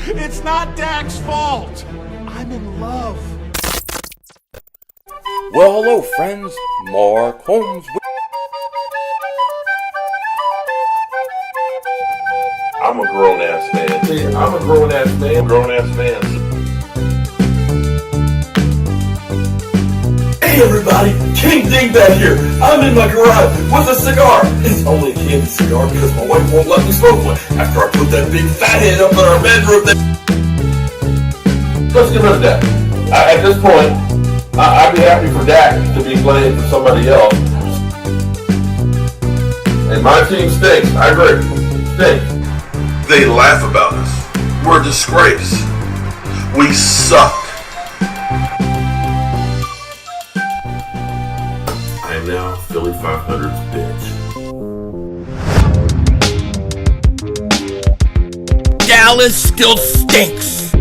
It's not Dak's fault. I'm in love. Well, hello, friends. Mark Holmes. I'm a grown-ass man. I'm a grown-ass man. Grown-ass man. Hey, everybody. King Dingbat here. I'm in my garage with a cigar. It's only a candy cigar because my wife won't let me smoke one after I put that big fat head up in our bedroom. Let's get rid of that. At this point, I'd be happy for Dak to be playing for somebody else. And my team stinks. I agree. Stinks. They laugh about us. We're a disgrace. We suck. I am now Philly 500's bitch. Dallas still stinks.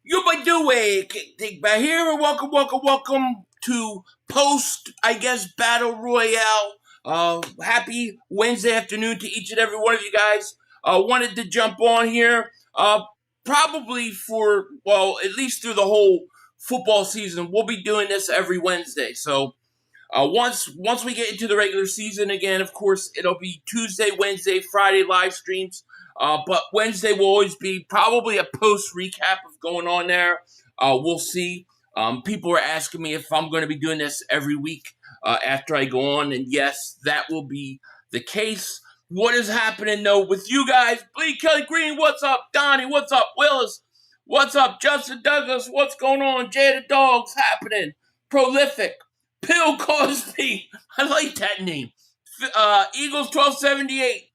You by do way, King back here, and welcome to post, Battle Royale. Happy Wednesday afternoon to each and every one of you guys. Wanted to jump on here, probably for, at least through the whole football season. We'll be doing this every Wednesday. So, once we get into the regular season again, of course, it'll be Tuesday, Wednesday, Friday live streams. But Wednesday will always be probably a post recap of going on there. We'll see. People are asking me if I'm going to be doing this every week after I go on, and yes, that will be the case. What is happening, though, with you guys? Lee Kelly Green, what's up? Donnie, what's up? Willis, what's up? Justin Douglas, what's going on? Jay the Dog's happening. Prolific. Bill Cosby, I like that name. Eagles 1278.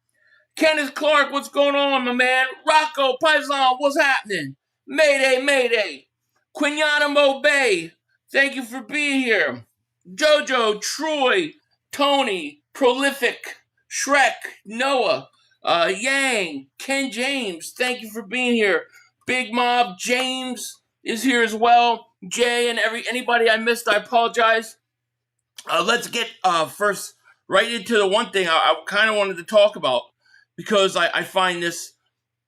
Kenneth Clark, what's going on, my man? Rocco Paisan, what's happening? Mayday. Quinyanamo Bay, thank you for being here. Jojo, Troy, Tony, Prolific, Shrek, Noah, Yang, Ken James, thank you for being here. Big Mob, James is here as well. Jay and anybody I missed, I apologize. Let's get first right into the one thing I kind of wanted to talk about, because I find this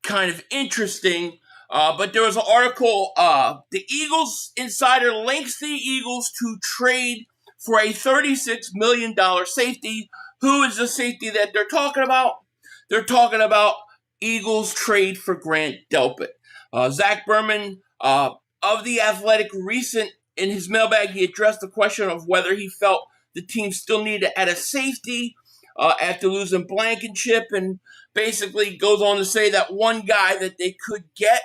kind of interesting. But there was an article, the Eagles insider links the Eagles to trade for a $36 million safety. Who is the safety that they're talking about? They're talking about Eagles trade for Grant Delpit. Zach Berman of The Athletic in his mailbag, he addressed the question of whether he felt the team still needed to add a safety after losing Blankenship, and basically goes on to say that one guy that they could get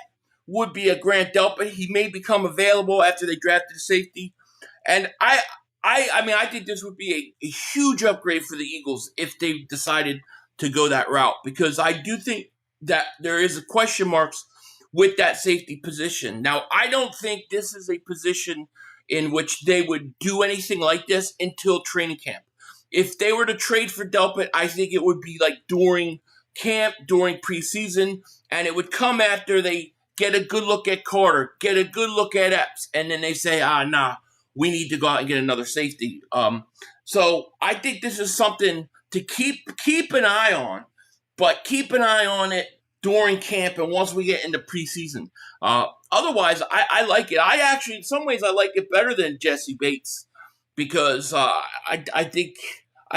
would be a Grant Delpit. He may become available after they drafted a safety. And I think this would be a huge upgrade for the Eagles if they decided to go that route, because I do think that there is a question marks with that safety position. Now, I don't think this is a position in which they would do anything like this until training camp. If they were to trade for Delpit, I think it would be like during camp, during preseason, and it would come after they get a good look at Carter, get a good look at Epps, and then they say, we need to go out and get another safety. So I think this is something to keep an eye on, but keep an eye on it during camp and once we get into preseason. Otherwise, I like it. I actually, in some ways, I like it better than Jesse Bates, because I think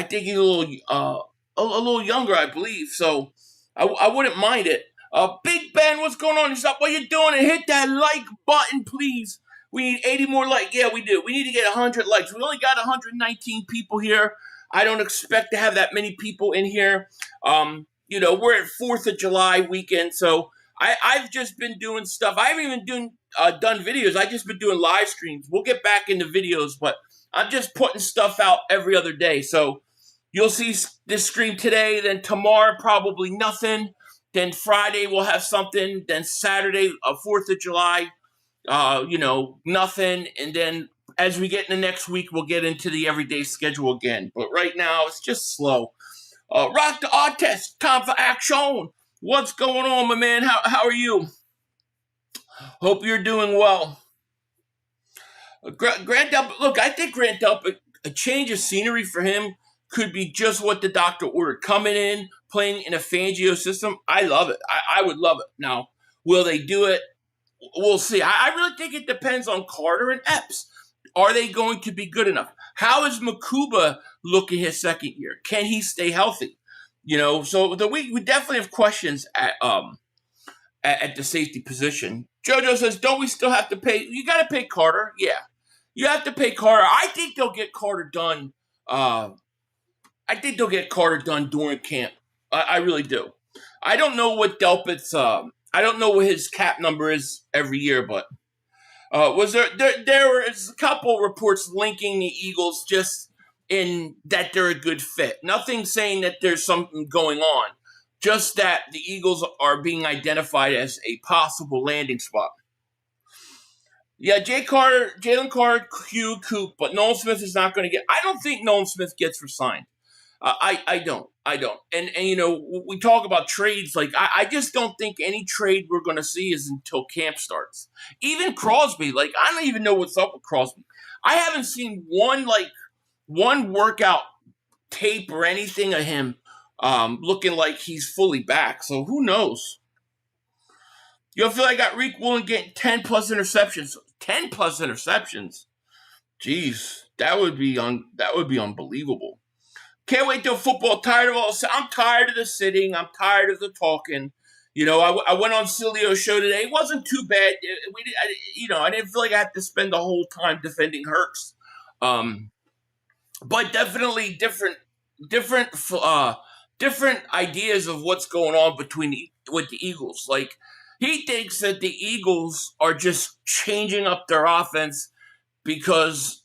he's a little younger, I believe. So I wouldn't mind it. Big Ben, what's going on? He's up. What you doing? And hit that like button, please. We need 80 more likes. Yeah, we do. We need to get 100 likes. We only got 119 people here. I don't expect to have that many people in here. We're at 4th of July weekend, so I've just been doing stuff. I haven't even done videos. I've just been doing live streams. We'll get back into videos, but I'm just putting stuff out every other day. So you'll see this stream today, then tomorrow probably nothing. Then Friday we'll have something. Then Saturday, 4th of July, nothing. And then as we get into next week, we'll get into the everyday schedule again. But right now, it's just slow. Rock the Artist, time for action. What's going on, my man? How are you? Hope you're doing well. Grant Delpit, look, I think Grant Delpit, a change of scenery for him could be just what the doctor ordered. Coming in, playing in a Fangio system, I love it. I would love it. Now, will they do it? We'll see. I really think it depends on Carter and Epps. Are they going to be good enough? How is Makuba looking his second year? Can he stay healthy? So we definitely have questions at the safety position. JoJo says, don't we still have to pay? You got to pay Carter. Yeah, you have to pay Carter. I think they'll get Carter done. I think they'll get Carter done during camp. I really do. I don't know what Delpit's. I don't know what his cap number is every year, but was there was a couple reports linking the Eagles just in that they're a good fit. Nothing saying that there's something going on. Just that the Eagles are being identified as a possible landing spot. Yeah, Jalen Carter, Coop, but Nolan Smith is not going to get. I don't think Nolan Smith gets resigned. I don't. And we talk about trades. Like, I just don't think any trade we're going to see is until camp starts. Even Crosby, like, I don't even know what's up with Crosby. I haven't seen one workout tape or anything of him looking like he's fully back. So who knows? You feel like I got Reek Woolen getting 10 plus interceptions. 10 plus interceptions. Jeez, that would be unbelievable. Can't wait till football. Tired of all. I'm tired of the sitting. I'm tired of the talking. I went on Cilio's show today. It wasn't too bad. I didn't feel like I had to spend the whole time defending Hurts. But definitely different ideas of what's going on with the Eagles. Like, he thinks that the Eagles are just changing up their offense because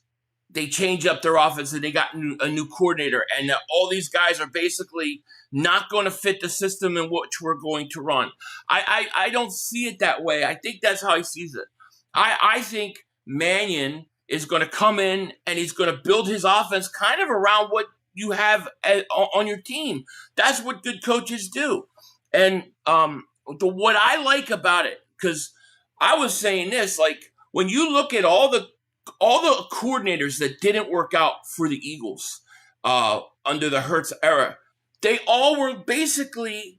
they change up their offense and they got a new coordinator, and that all these guys are basically not going to fit the system in which we're going to run. I don't see it that way. I think that's how he sees it. I think Mannion is going to come in and he's going to build his offense kind of around what you have on your team. That's what good coaches do. And what I like about it, because I was saying this, like, when you look at all the coordinators that didn't work out for the Eagles under the Hurts era, they all were basically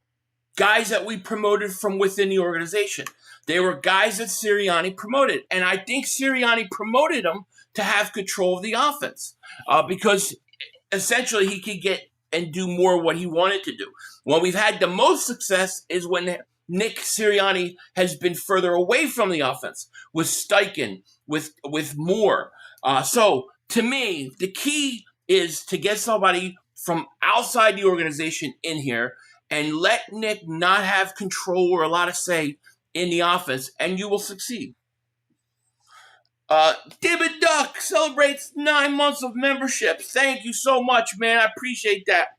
guys that we promoted from within the organization. They were guys that Sirianni promoted. And I think Sirianni promoted them to have control of the offense because essentially he could get and do more what he wanted to do. When we've had the most success is when Nick Sirianni has been further away from the offense, with Steichen, with Moore. So to me, the key is to get somebody from outside the organization in here and let Nick not have control or a lot of say in the offense, and you will succeed. Dibbit Duck celebrates 9 months of membership. Thank you so much, man. I appreciate that.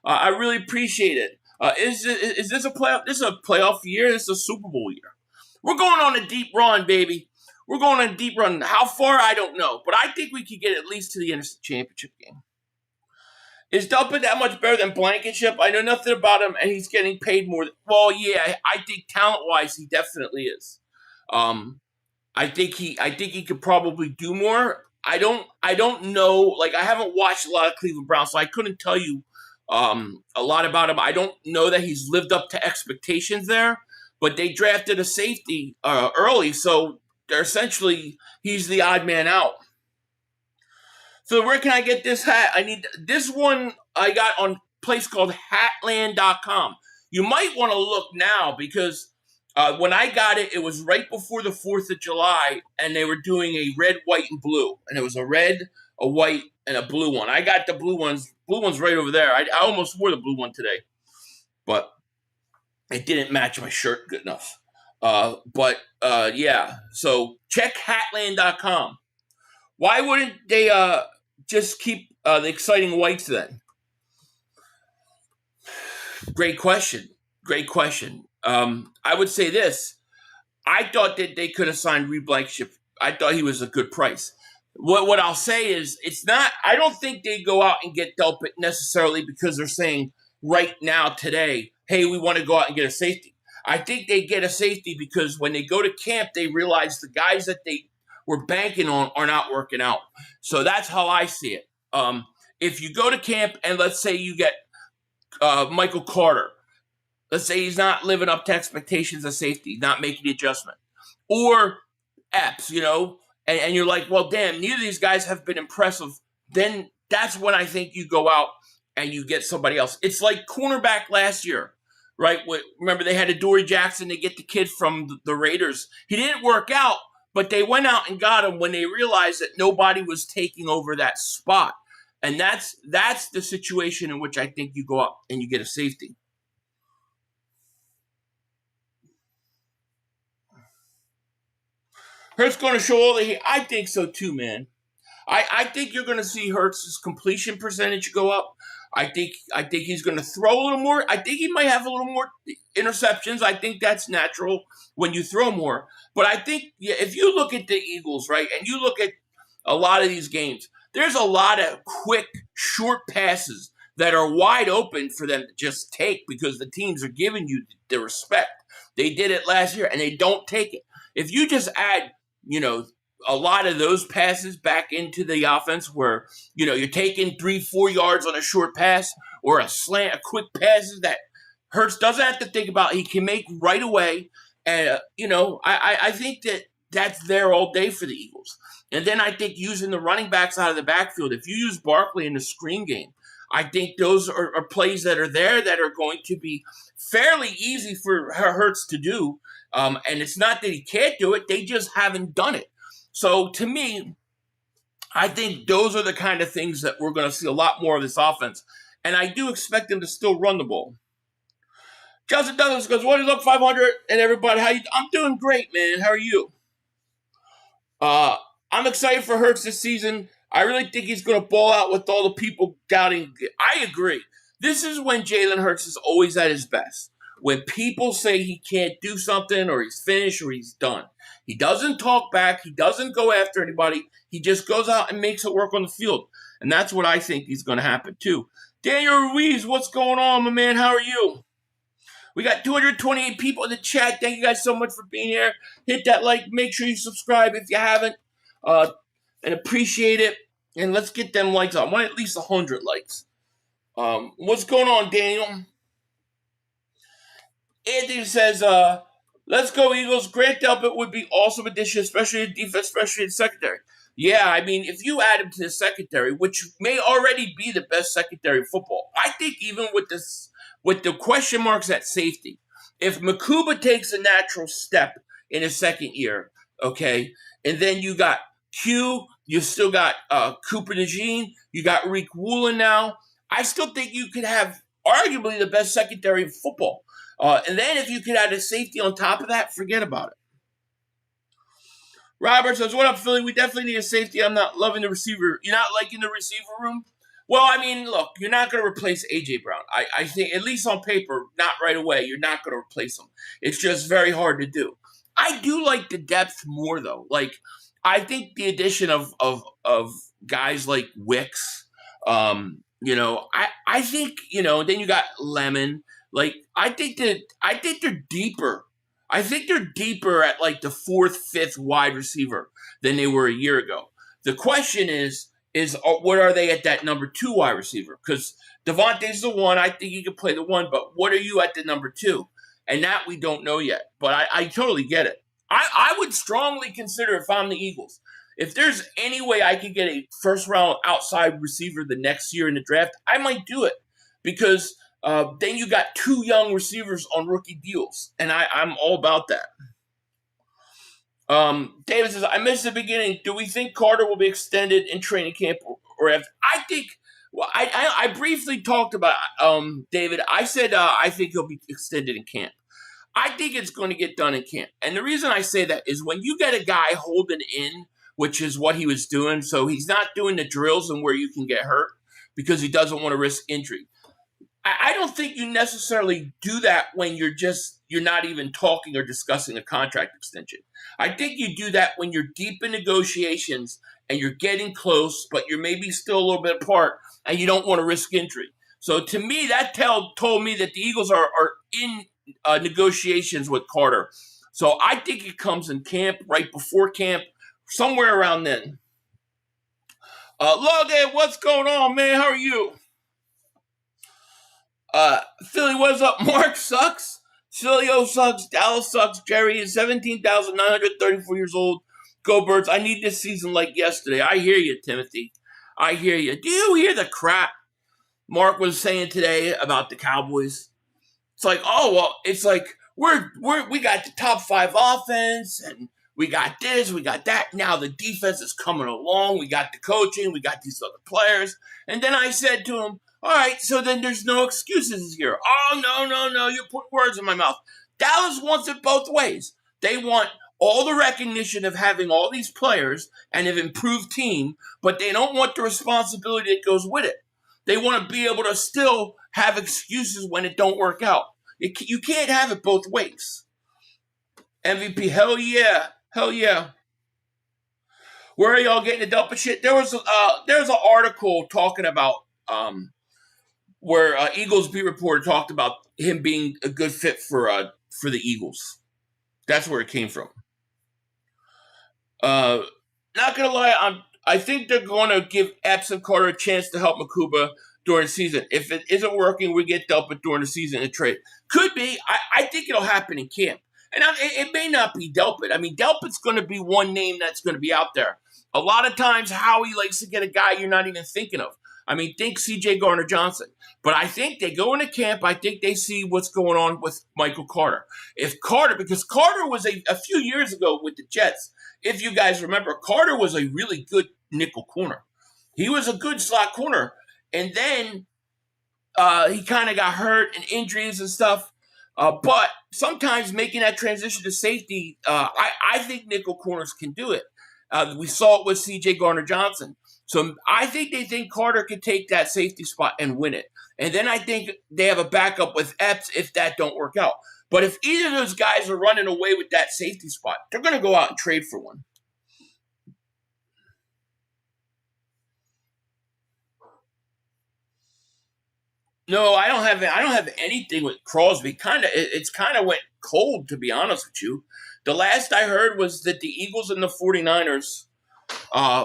I really appreciate it. Is this a playoff? This is a playoff year. This is a Super Bowl year. We're going on a deep run, baby. We're going on a deep run. How far, I don't know. But I think we could get at least to the NFC Championship game. Is Delpit that much better than Blankenship? I know nothing about him, and he's getting paid more. Well, yeah, I think talent-wise, he definitely is. I think he could probably do more. I don't know. Like, I haven't watched a lot of Cleveland Browns, so I couldn't tell you a lot about him. I don't know that he's lived up to expectations there, but they drafted a safety early, so they're essentially he's the odd man out. So where can I get this hat? I need this one. I got on a place called Hatland.com. You might want to look now because when I got it, it was right before the 4th of July, and they were doing a red, white, and blue, and it was a red, a white, and a blue one. I got the blue ones. Blue one's right over there. I almost wore the blue one today, but it didn't match my shirt good enough. Yeah. So check Hatland.com. Why wouldn't they just keep the exciting whites then? Great question. I would say this. I thought that they could have signed Reed Blankenship. I thought he was a good price. What I'll say is it's not – I don't think they go out and get Delpit necessarily because they're saying right now today, hey, we want to go out and get a safety. I think they get a safety because when they go to camp, they realize the guys that they were banking on are not working out. So that's how I see it. if you go to camp and let's say you get Michael Carter, let's say he's not living up to expectations of safety, not making the adjustment, or Epps, and you're like, well, damn, neither of these guys have been impressive, then that's when I think you go out and you get somebody else. It's like cornerback last year, right? Remember, they had Adoree Jackson. They get the kid from the Raiders. He didn't work out, but they went out and got him when they realized that nobody was taking over that spot. And that's the situation in which I think you go up and you get a safety. Hurts going to show all the heat. I think so too, man. I think you're going to see Hurts' completion percentage go up. I think he's going to throw a little more. I think he might have a little more interceptions. I think that's natural when you throw more. But I think if you look at the Eagles, right, and you look at a lot of these games, there's a lot of quick, short passes that are wide open for them to just take because the teams are giving you the respect. They did it last year, and they don't take it. If you just add, a lot of those passes back into the offense where, you're taking 3-4 yards on a short pass or a slant, a quick passes that Hurts doesn't have to think about. He can make right away. And, I think that's there all day for the Eagles. And then I think using the running backs out of the backfield, if you use Barkley in the screen game, I think those are plays that are there that are going to be fairly easy for Hurts to do. And it's not that he can't do it. They just haven't done it. So to me, I think those are the kind of things that we're going to see a lot more of this offense. And I do expect them to still run the ball. Justin Douglas goes, what is up, 500? And everybody, I'm doing great, man. How are you? I'm excited for Hurts this season. I really think he's going to ball out with all the people doubting. I agree. This is when Jalen Hurts is always at his best. When people say he can't do something or he's finished or he's done. He doesn't talk back. He doesn't go after anybody. He just goes out and makes it work on the field. And that's what I think is going to happen too. Daniel Ruiz, what's going on, my man? How are you? We got 228 people in the chat. Thank you guys so much for being here. Hit that like. Make sure you subscribe if you haven't. And appreciate it. And let's get them likes up. I want at least 100 likes. What's going on, Daniel? Anthony says, let's go Eagles. Grant Delpit would be awesome addition, especially in defense, especially in secondary. Yeah, I mean, if you add him to the secondary, which may already be the best secondary in football, I think even with the question marks at safety, if Makuba takes a natural step in his second year, okay, and then you got Q, you still got Cooper DeJean, you got Reek Woolen now, I still think you could have arguably the best secondary in football. And then if you could add a safety on top of that, forget about it. Robert says, what up, Philly? We definitely need a safety. I'm not loving the receiver. You're not liking the receiver room? Well, I mean, look, you're not going to replace A.J. Brown. I think, at least on paper, not right away, you're not going to replace him. It's just very hard to do. I do like the depth more, though. Like, I think the addition of guys like Wicks, I think, then you got Lemon. Like, I think they're deeper. I think they're deeper at like the 4th, 5th wide receiver than they were a year ago. The question is what are they at that number 2 wide receiver? Because Devontae's the 1. I think he could play the 1, but what are you at the number 2? And that we don't know yet. But I totally get it. I would strongly consider, if I'm the Eagles, if there's any way I could get a first-round outside receiver the next year in the draft, I might do it. Because then you got 2 young receivers on rookie deals, and I'm all about that. David says, I missed the beginning. Do we think Carter will be extended in training camp or after? I think, well, I briefly talked about David. I said I think he'll be extended in camp. I think it's going to get done in camp. And the reason I say that is when you get a guy holding in, which is what he was doing, so he's not doing the drills and where you can get hurt because he doesn't want to risk injury. I don't think you necessarily do that when you're not even talking or discussing a contract extension. I think you do that when you're deep in negotiations and you're getting close, but you're maybe still a little bit apart and you don't want to risk injury. So to me, that told me that the Eagles are in negotiations with Carter. So I think it comes in camp, right before camp, somewhere around then. Logan, what's going on, man? How are you? Philly, what's up? Mark sucks. Cilio sucks. Dallas sucks. Jerry is 17,934 years old. Go Birds. I need this season like yesterday. I hear you, Timothy. I hear you. Do you hear the crap Mark was saying today about the Cowboys? It's like, oh, well, it's like we got the top 5 offense and we got this, we got that. Now the defense is coming along. We got the coaching. We got these other players. And then I said to him, all right, so then there's no excuses here. Oh, no. You put words in my mouth. Dallas wants it both ways. They want all the recognition of having all these players and an improved team, but they don't want the responsibility that goes with it. They want to be able to still have excuses when it don't work out. You can't have it both ways. MVP, hell yeah. Hell yeah. Where are y'all getting the Delpit shit? There's an article talking about where Eagles beat reporter talked about him being a good fit for the Eagles. That's where it came from. Not gonna lie, I think they're going to give Epps and Carter a chance to help Makuba during the season. If it isn't working, we get Delpit during the season and trade. Could be. I think it'll happen in camp. And it may not be Delpit. I mean, Delpit's going to be one name that's going to be out there. A lot of times, Howie likes to get a guy you're not even thinking of. I mean, think C.J. Gardner-Johnson. But I think they go into camp. I think they see what's going on with Michael Carter. Because Carter was a few years ago with the Jets, if you guys remember, Carter was a really good nickel corner. He was a good slot corner. And then he kind of got hurt and injuries and stuff. But sometimes making that transition to safety, I think nickel corners can do it. We saw it with C.J. Gardner-Johnson. So I think they think Carter could take that safety spot and win it. And then I think they have a backup with Epps if that don't work out. But if either of those guys are running away with that safety spot, they're going to go out and trade for one. No, I don't have anything with Crosby. It's kind of went cold, to be honest with you. The last I heard was that the Eagles and the 49ers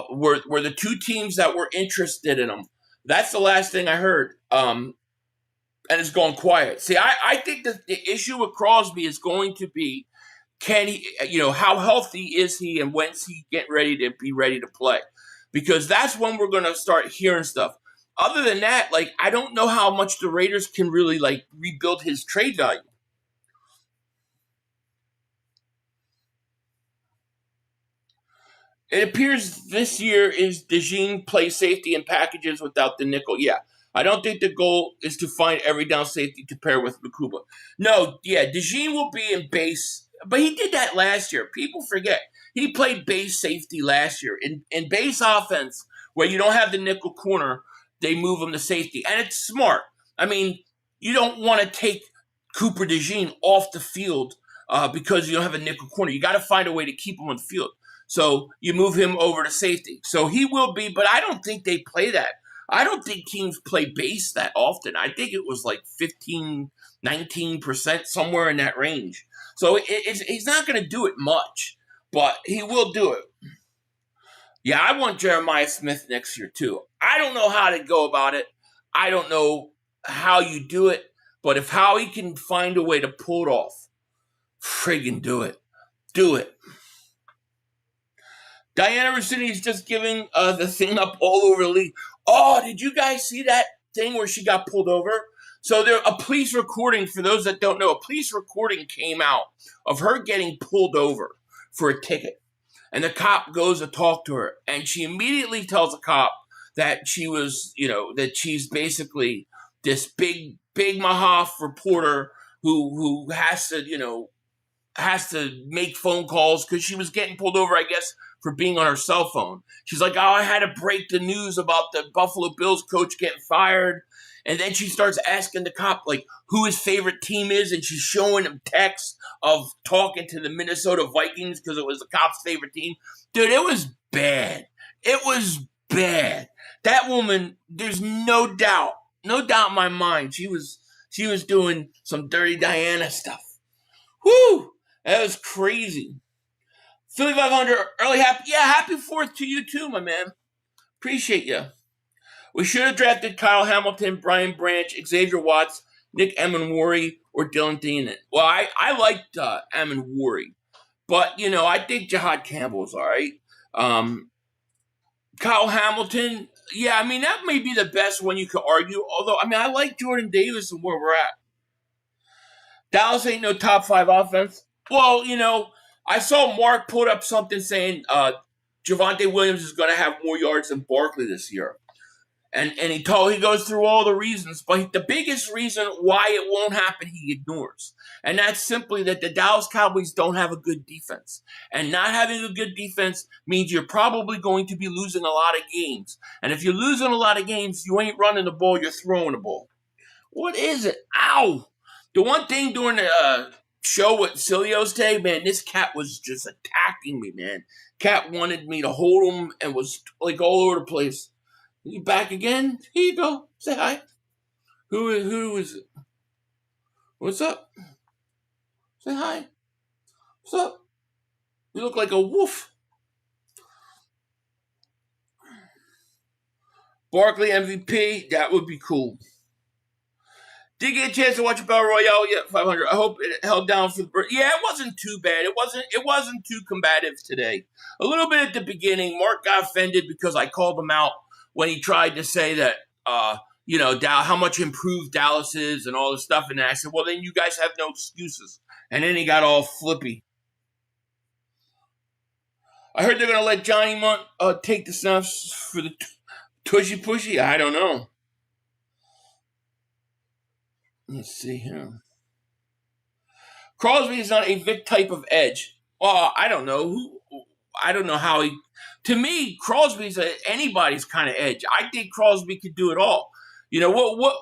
were the two teams that were interested in him. That's the last thing I heard. And it's gone quiet. See, I think that the issue with Crosby is going to be, can he, how healthy is he and when's he get ready to be ready to play? Because that's when we're going to start hearing stuff. Other than that, I don't know how much the Raiders can really, rebuild his trade value. It appears this year is DeJean play safety in packages without the nickel. Yeah, I don't think the goal is to find every down safety to pair with Makuba. No, yeah, DeJean will be in base, but he did that last year. People forget. He played base safety last year. In base offense, where you don't have the nickel corner, they move him to safety. And it's smart. I mean, you don't want to take Cooper DeJean off the field because you don't have a nickel corner. You got to find a way to keep him on the field. So you move him over to safety. So he will be, but I don't think they play that. I don't think teams play base that often. I think it was 15, 19%, somewhere in that range. So he's not going to do it much, but he will do it. Yeah, I want Jeremiah Smith next year too. I don't know how to go about it. I don't know how you do it, but if Howie can find a way to pull it off, friggin' do it. Do it. Diana Rossini is just giving the thing up all over the league. Oh, did you guys see that thing where she got pulled over? So a police recording, for those that don't know, a police recording came out of her getting pulled over for a ticket. And the cop goes to talk to her. And she immediately tells the cop that she was, that she's basically this big Mahoff reporter who has to make phone calls because she was getting pulled over, I guess, for being on her cell phone. She's like, oh, I had to break the news about the Buffalo Bills coach getting fired. And then she starts asking the cop, who his favorite team is. And she's showing him texts of talking to the Minnesota Vikings because it was the cop's favorite team. Dude, it was bad. It was bad. That woman, there's no doubt in my mind, she was doing some dirty Diana stuff. Whew, that was crazy. Philly 500, early happy 4th to you too, my man. Appreciate you. We should have drafted Kyle Hamilton, Brian Branch, Xavier Watts, Nick Emenwari, or Dylan Dean. Well, I liked Emenwari, but, you know, I think Jahad Campbell's all right. Kyle Hamilton, yeah, I mean, that may be the best one you could argue. Although, I mean, I like Jordan Davis and where we're at. Dallas ain't no top 5 offense. Well, you know, I saw Mark put up something saying Javonte Williams is going to have more yards than Barkley this year. And he goes through all the reasons, but the biggest reason why it won't happen, he ignores. And that's simply that the Dallas Cowboys don't have a good defense. And not having a good defense means you're probably going to be losing a lot of games. And if you're losing a lot of games, you ain't running the ball, you're throwing the ball. What is it? Ow! The one thing during the show with Cilios today, man, this cat was just attacking me, man. Cat wanted me to hold him and was like all over the place. You back again? Here you go. Say hi. Who is it? What's up? Say hi. What's up? You look like a wolf. Barkley MVP, that would be cool. Did get a chance to watch a Battle Royale? Yeah, 500. I hope it held down for the bird. Yeah, it wasn't too bad. It wasn't too combative today. A little bit at the beginning. Mark got offended because I called him out when he tried to say that, you know, how much improved Dallas is and all this stuff. And I said, well, then you guys have no excuses. And then he got all flippy. I heard they're going to let Johnny Munt take the snaps for the Tushy Pushy. I don't know. Let's see here. Crosby is not a Vic type of edge. Well, I don't know. I don't know how he... To me, Crosby's anybody's kind of edge. I think Crosby could do it all. You know,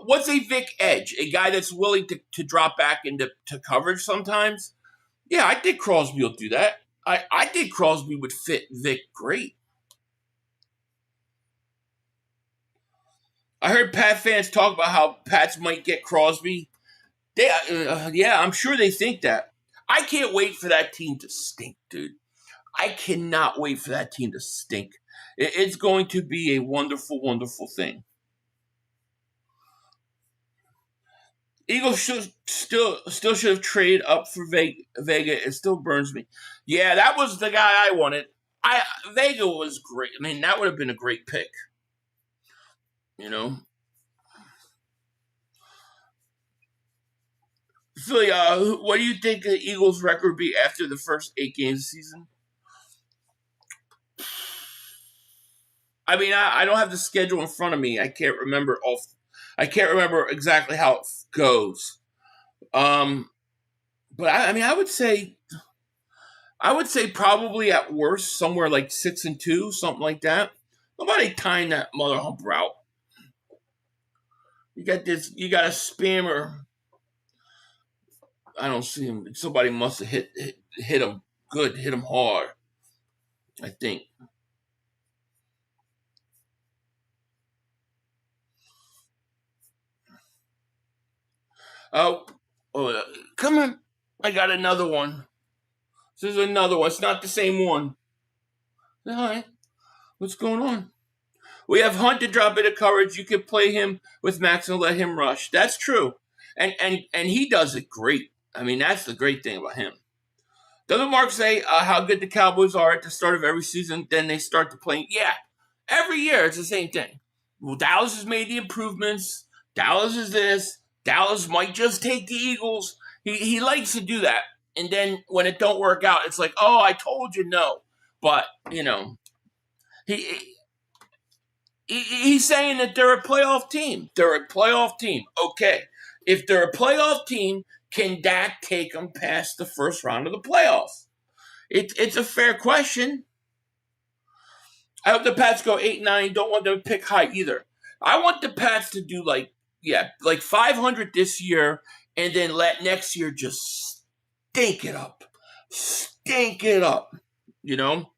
what's a Vic edge? A guy that's willing to drop back into coverage sometimes? Yeah, I think Crosby will do that. I think Crosby would fit Vic great. I heard Pat fans talk about how Pats might get Crosby. Yeah, I'm sure they think that. I can't wait for that team to stink, dude. I cannot wait for that team to stink. It's going to be a wonderful, wonderful thing. Eagles still should have traded up for Vega. It still burns me. Yeah, that was the guy I wanted. Vega was great. I mean, that would have been a great pick. You know? Philly, what do you think the Eagles' record would be after the first 8 games of the season? I mean, I don't have the schedule in front of me. I can't remember exactly how it goes. But I would say probably at worst somewhere like 6-2, something like that. Nobody tying that mother humper out. You got a spammer. I don't see him. Somebody must have hit him good, hit him hard. I think. Oh, come on. I got another one. This is another one. It's not the same one. Hi. What's going on? We have Hunt to drop into coverage. You can play him with Max and let him rush. That's true. And he does it great. I mean, that's the great thing about him. Doesn't Mark say how good the Cowboys are at the start of every season? Then they start to play. Yeah. Every year it's the same thing. Well, Dallas has made the improvements. Dallas is this. Dallas might just take the Eagles. He likes to do that. And then when it don't work out, it's like, oh, I told you no. But, you know, he's saying that they're a playoff team. They're a playoff team. Okay. If they're a playoff team, can Dak take them past the first round of the playoffs? It's a fair question. I hope the Pats go 8-9. Don't want them to pick high either. I want the Pats to do like 500 this year, and then let next year just stink it up. Stink it up, you know?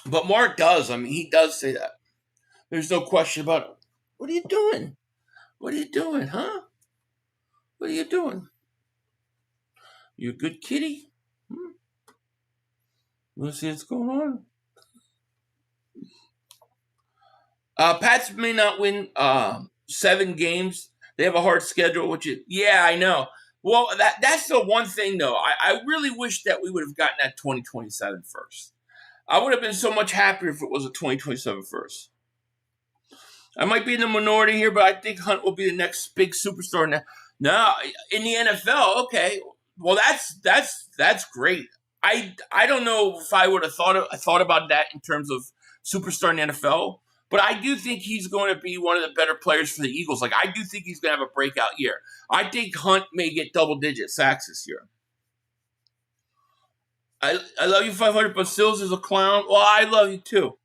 But Mark does. I mean, he does say that. There's no question about it. What are you doing? What are you doing, huh? What are you doing? You a good kitty? You want to see what's going on? Pats may not win 7 games. They have a hard schedule, which is, yeah, I know. Well, that's the one thing, though. I really wish that we would have gotten that 2027 first. I would have been so much happier if it was a 2027 first. I might be in the minority here, but I think Hunt will be the next big superstar. Now, in the NFL, okay. Well, that's great. I don't know if I would have thought about that in terms of superstar in the NFL, but I do think he's going to be one of the better players for the Eagles. Like, I do think he's going to have a breakout year. I think Hunt may get double-digit sacks this year. I love you 500, but Sills is a clown. Well, I love you too.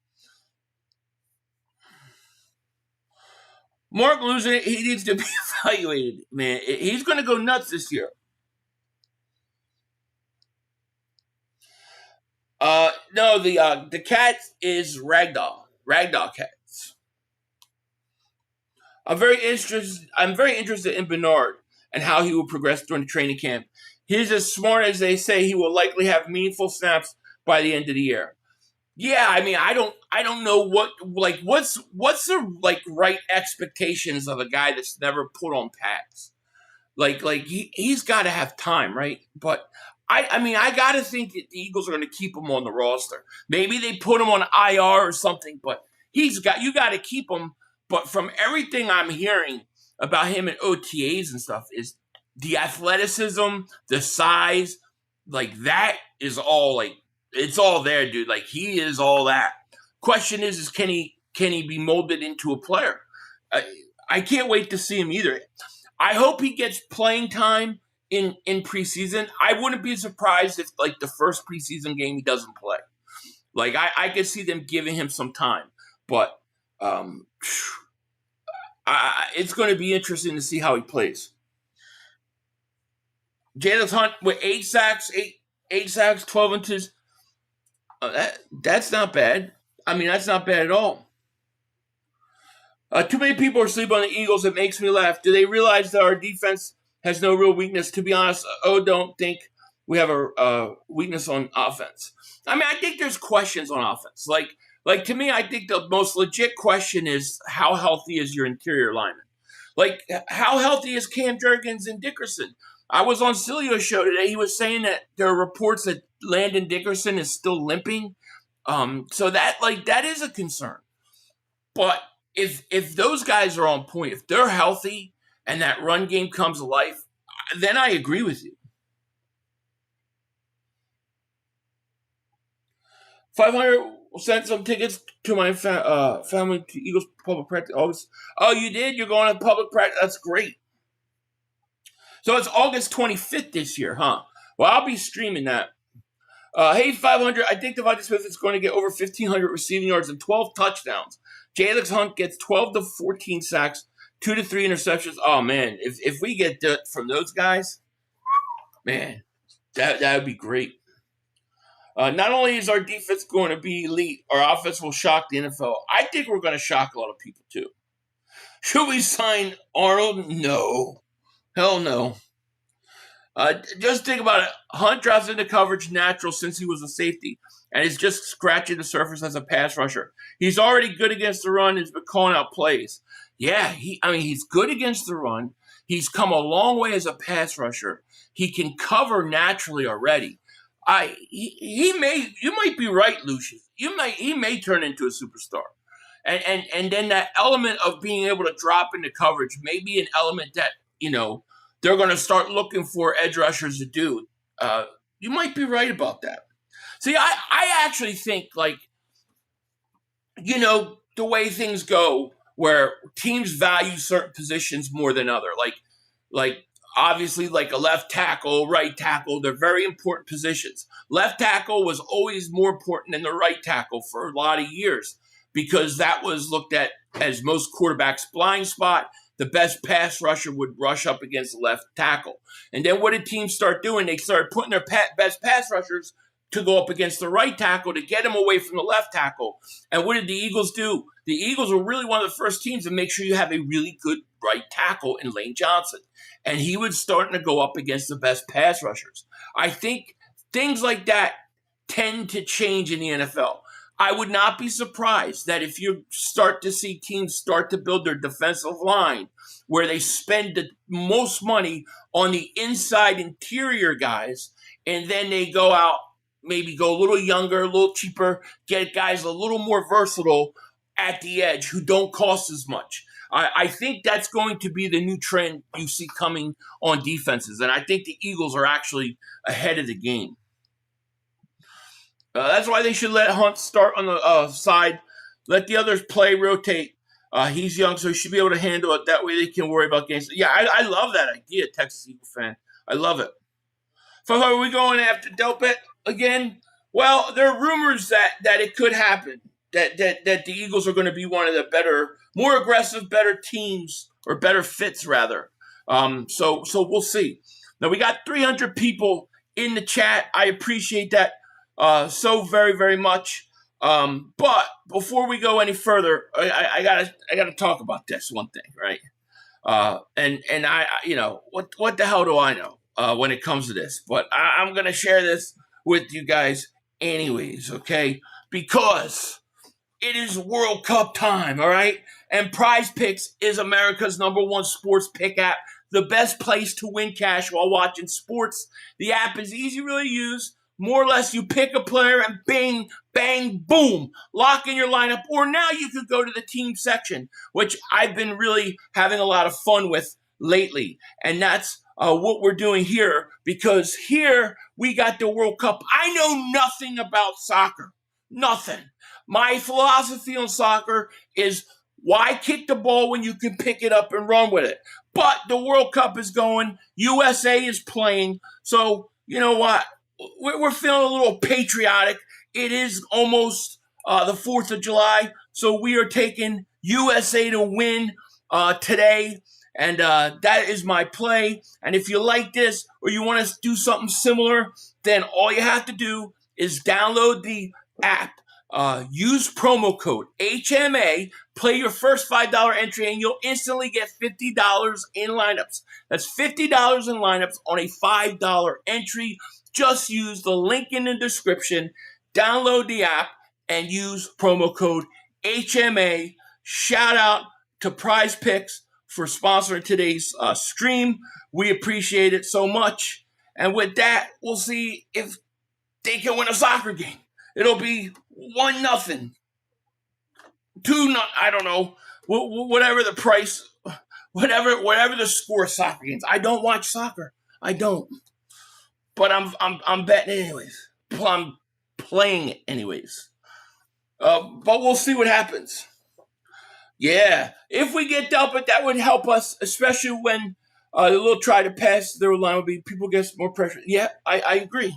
Mark losing it, he needs to be evaluated, man. He's going to go nuts this year. No, the cat is Ragdoll cats. I'm very interested in Bernard and how he will progress during the training camp. He's as smart as they say. He will likely have meaningful snaps by the end of the year. Yeah, I mean, I don't know what's the right expectations of a guy that's never put on pads. He's got to have time, right? But I got to think that the Eagles are going to keep him on the roster. Maybe they put him on IR or something, but you got to keep him. But from everything I'm hearing about him and OTAs and stuff is the athleticism, the size, like that is all it's all there, dude. Like he is all that. Question is can he be molded into a player? I can't wait to see him either. I hope he gets playing time in preseason. I wouldn't be surprised if the first preseason game he doesn't play. I could see them giving him some time, but it's going to be interesting to see how he plays. Jalen Hunt with 8 sacks, 12 inches. That's not bad. I mean, that's not bad at all. Too many people are sleeping on the Eagles. It makes me laugh. Do they realize that our defense has no real weakness? To be honest, don't think we have a weakness on offense. I mean, I think there's questions on offense. Like to me, I think the most legit question is how healthy is your interior lineman? Like, how healthy is Cam Jurgens and Dickerson? I was on Cilio's show today. He was saying that there are reports that Landon Dickerson is still limping. So that is a concern. But if those guys are on point, if they're healthy and that run game comes to life, then I agree with you. 500 sent some tickets to my family to Eagles public practice August. Oh, you did? You're going to public practice? That's great. So it's August 25th this year, huh? Well, I'll be streaming that. Hey, 500, I think Devontae Smith is going to get over 1,500 receiving yards and 12 touchdowns. Jalen Hunt gets 12 to 14 sacks, 2 to 3 interceptions. Oh, man, if we get that from those guys, man, that would be great. Not only is our defense going to be elite, our offense will shock the NFL. I think we're going to shock a lot of people, too. Should we sign Arnold? No. Hell no. Just think about it. Hunt drops into coverage natural since he was a safety and is just scratching the surface as a pass rusher. He's already good against the run and has been calling out plays. Yeah, he's good against the run. He's come a long way as a pass rusher. He can cover naturally already. You might be right, Lucius. He may turn into a superstar. And then that element of being able to drop into coverage may be an element that, they're going to start looking for edge rushers to do. You might be right about that. See, I actually think, the way things go, where teams value certain positions more than other. Obviously, a left tackle, right tackle, they're very important positions. Left tackle was always more important than the right tackle for a lot of years because that was looked at as most quarterbacks' blind spot. The best pass rusher would rush up against the left tackle. And then what did teams start doing? They started putting their best pass rushers to go up against the right tackle to get him away from the left tackle. And what did the Eagles do? The Eagles were really one of the first teams to make sure you have a really good right tackle in Lane Johnson. And he was starting to go up against the best pass rushers. I think things like that tend to change in the NFL. I would not be surprised that if you start to see teams start to build their defensive line where they spend the most money on the inside interior guys, and then they go out, maybe go a little younger, a little cheaper, get guys a little more versatile at the edge who don't cost as much. I think that's going to be the new trend you see coming on defenses, and I think the Eagles are actually ahead of the game. That's why they should let Hunt start on the side, let the others play, rotate. He's young, so he should be able to handle it. That way they can worry about games. Yeah, I love that idea, Texas Eagle fan. I love it. So are we going after Delpit again? Well, there are rumors that it could happen, that the Eagles are going to be one of the better, more aggressive, better teams, or better fits, rather. So we'll see. Now, we got 300 people in the chat. I appreciate that so very, very much. But before we go any further, I gotta talk about this one thing, right? And I what the hell do I know when it comes to this? But I'm gonna share this with you guys anyways, okay? Because it is World Cup time, all right? And Prize Picks is America's #1 sports pick app, the best place to win cash while watching sports. The app is easy to really use. More or less, you pick a player and bang, bang, boom, lock in your lineup. Or now you could go to the team section, which I've been really having a lot of fun with lately. And that's what we're doing here, because here we got the World Cup. I know nothing about soccer. Nothing. My philosophy on soccer is why kick the ball when you can pick it up and run with it? But the World Cup is going. USA is playing. So, you know what? We're feeling a little patriotic. It is almost the 4th of July, so we are taking USA to win today, and that is my play. And if you like this or you want to do something similar, then all you have to do is download the app, use promo code HMA, play your first $5 entry, and you'll instantly get $50 in lineups. That's $50 in lineups on a $5 entry. Just use the link in the description, download the app, and use promo code HMA. Shout out to Prize Picks for sponsoring today's stream. We appreciate it so much. And with that, we'll see if they can win a soccer game. It'll be 1-0, 2-0. I don't know. Whatever the price, whatever the score of soccer games. I don't watch soccer. I don't. But I'm betting anyways. I'm playing it anyways. But we'll see what happens. Yeah, if we get Delpit, that would help us, especially when the little try to pass their line would be people get more pressure. Yeah, I agree.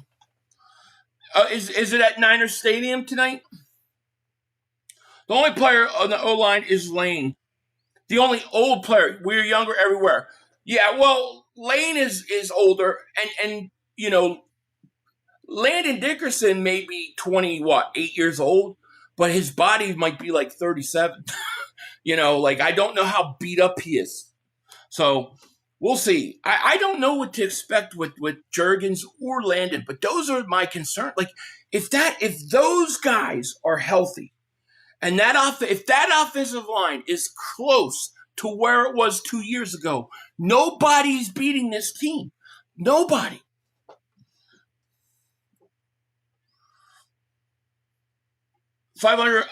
Is it at Niners Stadium tonight? The only player on the O-line is Lane. The only old player. We're younger everywhere. Yeah, well, Lane is older, and you know, Landon Dickerson may be 8 years old, but his body might be like 37. I don't know how beat up he is. So we'll see. I don't know what to expect with Juergens or Landon, but those are my concerns. Like, if those guys are healthy, and if that offensive line is close to where it was 2 years ago, nobody's beating this team. Nobody. 500,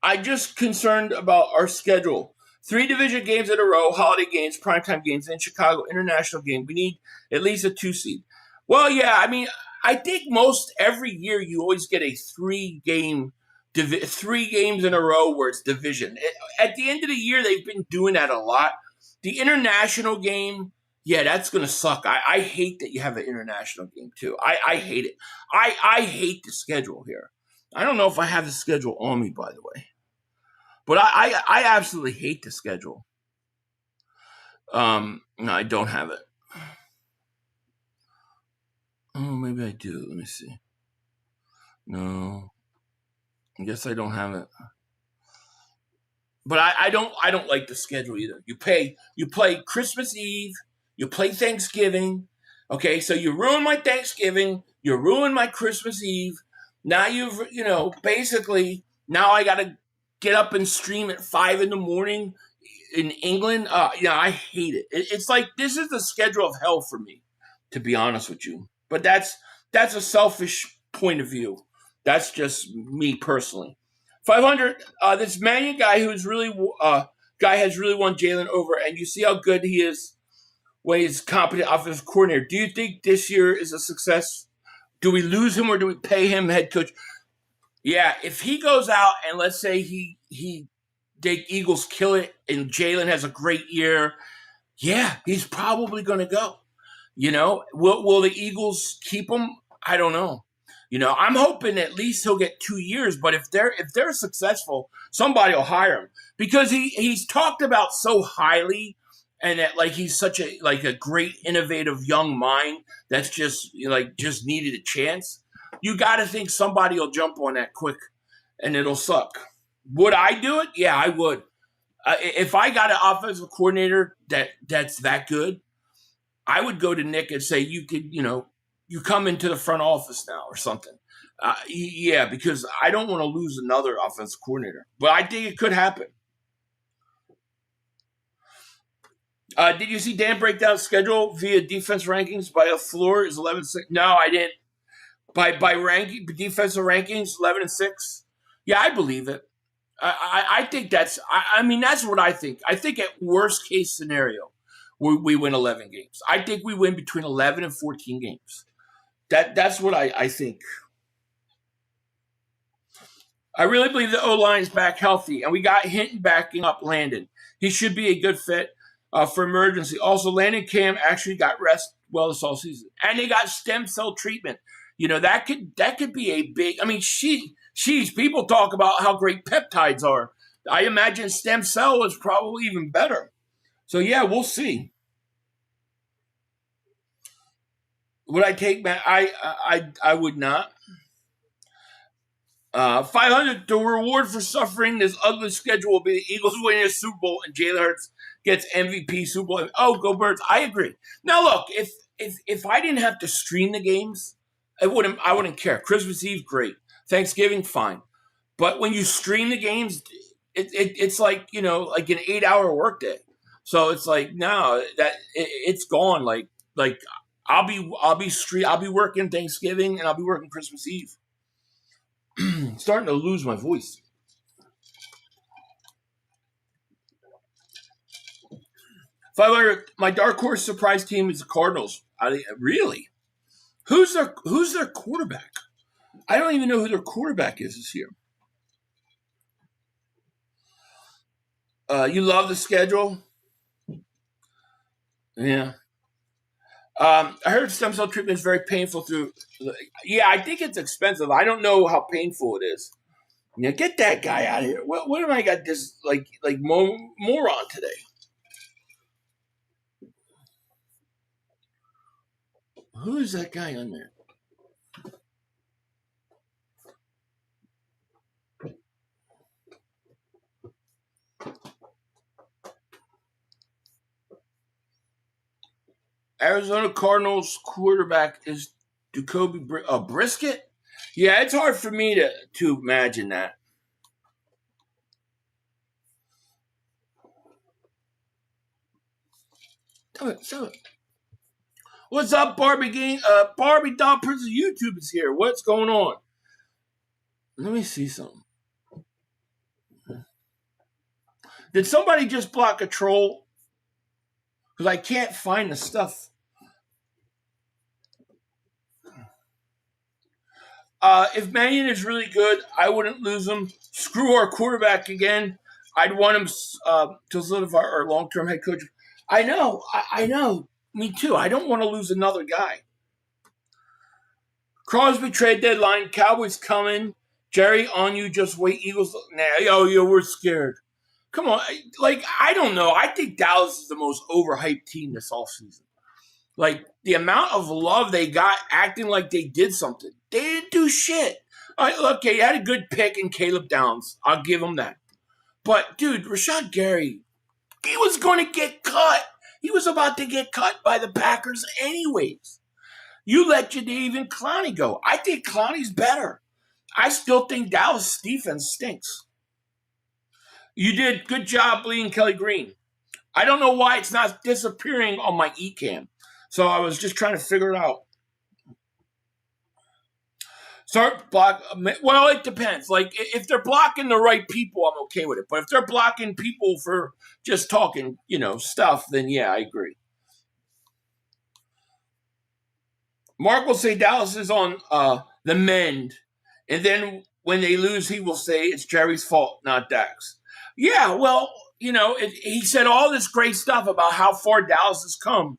I'm just concerned about our schedule. 3 division games in a row, holiday games, primetime games, and Chicago international game. We need at least a 2 seed. Well, yeah, I mean, I think most every year you always get a 3 games in a row where it's division. At the end of the year, they've been doing that a lot. The international game, yeah, that's going to suck. I hate that you have an international game, too. I hate it. I hate the schedule here. I don't know if I have the schedule on me, by the way. But I absolutely hate the schedule. No, I don't have it. Oh, maybe I do. Let me see. No. I guess I don't have it. But I don't like the schedule either. You play Christmas Eve, you play Thanksgiving. Okay, so you ruin my Thanksgiving, you ruin my Christmas Eve. Now basically now I got to get up and stream at 5 a.m. in England. I hate it. It's like this is the schedule of hell for me, to be honest with you. But that's a selfish point of view. That's just me personally. 500. This Mannion guy has really won Jalen over, and you see how good he is when he's competent offensive coordinator. Do you think this year is a success? Do we lose him or do we pay him head coach? Yeah, if he goes out and let's say the Eagles kill it and Jalen has a great year, yeah, he's probably going to go. Will the Eagles keep him? I don't know. I'm hoping at least he'll get 2 years. But if they're successful, somebody will hire him because he's talked about so highly, and that like he's such a great innovative young mind that's just needed a chance. You got to think somebody will jump on that quick, and it'll suck. Would I do it? Yeah, I would. If I got an offensive coordinator that's that good, I would go to Nick and say, you come into the front office now or something. Yeah, because I don't want to lose another offensive coordinator. But I think it could happen. Did you see Dan break down schedule via defense rankings by a floor is 11-6? No, I didn't. By ranking defensive rankings 11-6. Yeah, I believe it. I think that's what I think. I think at worst case scenario, we win 11 games. I think we win between 11 and 14 games. That's what I think. I really believe the O-line's back healthy, and we got Hinton backing up Landon. He should be a good fit for emergency. Also, Landon Cam actually got rest well this all season, and they got stem cell treatment. That could be a big. People talk about how great peptides are. I imagine stem cell is probably even better. So yeah, we'll see. Would I take Matt? I would not. 500. The reward for suffering this ugly schedule will be the Eagles winning a Super Bowl and Jalen Hurts gets MVP Super Bowl. Oh, go Birds! I agree. Now look, if I didn't have to stream the games, I wouldn't care. Christmas Eve, great. Thanksgiving, fine. But when you stream the games, it's like like an 8-hour workday. So it's like no, it's gone. Like I'll be working Thanksgiving and I'll be working Christmas Eve. Starting to lose my voice. My dark horse surprise team is the Cardinals. Really? Who's their quarterback? I don't even know who their quarterback is this year. You love the schedule? Yeah. I heard stem cell treatment is very painful yeah, I think it's expensive. I don't know how painful it is. Get that guy out of here. What have I got this like moron today? Who is that guy on there? Arizona Cardinals quarterback is Jacoby Brisket? Yeah, it's hard for me to imagine that. Tell it. What's up, Barbie? Barbie Doll Princess YouTube is here. What's going on? Let me see something. Did somebody just block a troll? Because I can't find the stuff. If Mannion is really good, I wouldn't lose him. Screw our quarterback again. I'd want him to solidify our long-term head coach. I know. Me too. I don't want to lose another guy. Crosby trade deadline. Cowboys coming. Jerry, on you. Just wait. Eagles. Nah, we're scared. Come on. I don't know. I think Dallas is the most overhyped team this offseason. The amount of love they got acting like they did something. They didn't do shit. Okay, you had a good pick in Caleb Downs. I'll give them that. But, dude, Rashad Gary, he was going to get cut. He was about to get cut by the Packers anyways. You let Jadeveon Clowney go. I think Clowney's better. I still think Dallas' defense stinks. You did good job bleeding Kelly Green. I don't know why it's not disappearing on my eCam. So I was just trying to figure it out. Start block. Well, it depends. Like if they're blocking the right people, I'm okay with it. But if they're blocking people for just talking, stuff, then yeah, I agree. Mark will say Dallas is on the mend, and then when they lose, he will say it's Jerry's fault, not Dak's. Yeah, well, he said all this great stuff about how far Dallas has come,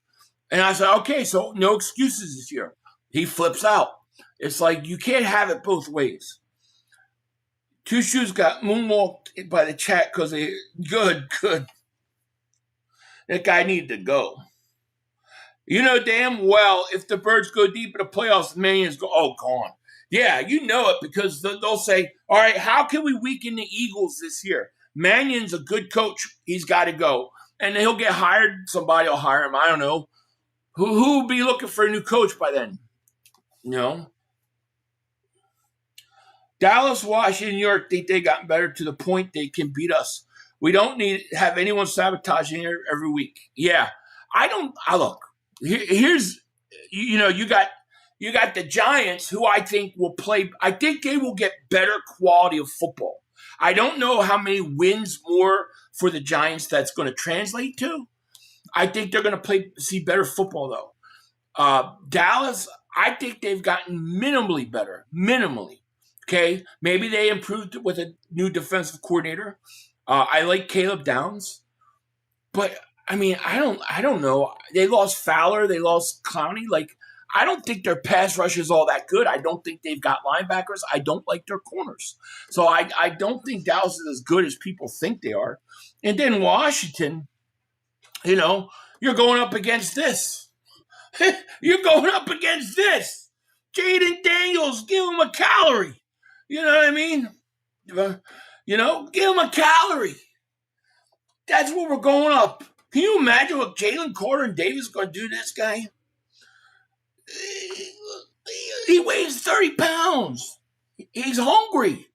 and I said, okay, so no excuses this year. He flips out. It's like you can't have it both ways. Two Shoes got moonwalked by the chat because they good. That guy needed to go. You know damn well if the Birds go deep in the playoffs, the Minions go, gone. Yeah, you know it because they'll say, all right, how can we weaken the Eagles this year? Mannion's a good coach. He's got to go. And he'll get hired. Somebody will hire him. I don't know. Who will be looking for a new coach by then? Dallas, Washington, New York think they gotten better to the point they can beat us. We don't need to have anyone sabotaging it every week. Yeah, look. Here's you got the Giants, who I think will play. I think they will get better quality of football. I don't know how many wins more for the Giants that's going to translate to. I think they're going to see better football though. Dallas, I think they've gotten minimally better. Minimally, okay. Maybe they improved with a new defensive coordinator. I like Caleb Downs, but. I mean, I don't know. They lost Fowler. They lost Clowney. Like, I don't think their pass rush is all that good. I don't think they've got linebackers. I don't like their corners. So I don't think Dallas is as good as people think they are. And then Washington, you're going up against this. You're going up against this. Jaden Daniels, give him a calorie. You know what I mean? Give him a calorie. That's what we're going up. Can you imagine what Jalen Carter and Davis is going to do to this guy? He weighs 30 pounds. He's hungry,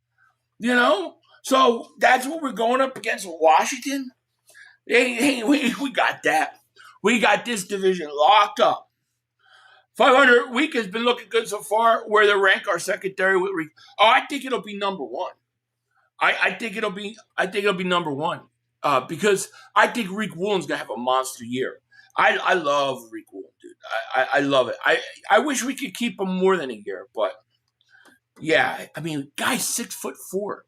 So that's what we're going up against Washington. Hey, we got that. We got this division locked up. 500 week has been looking good so far. Where they rank our secondary with I think it'll be number one. I think it'll be number one. Because I think Rick Woolen's going to have a monster year. I love Rick Woolen, dude. I love it. I wish we could keep him more than a year, but yeah, I mean, guy's 6'4".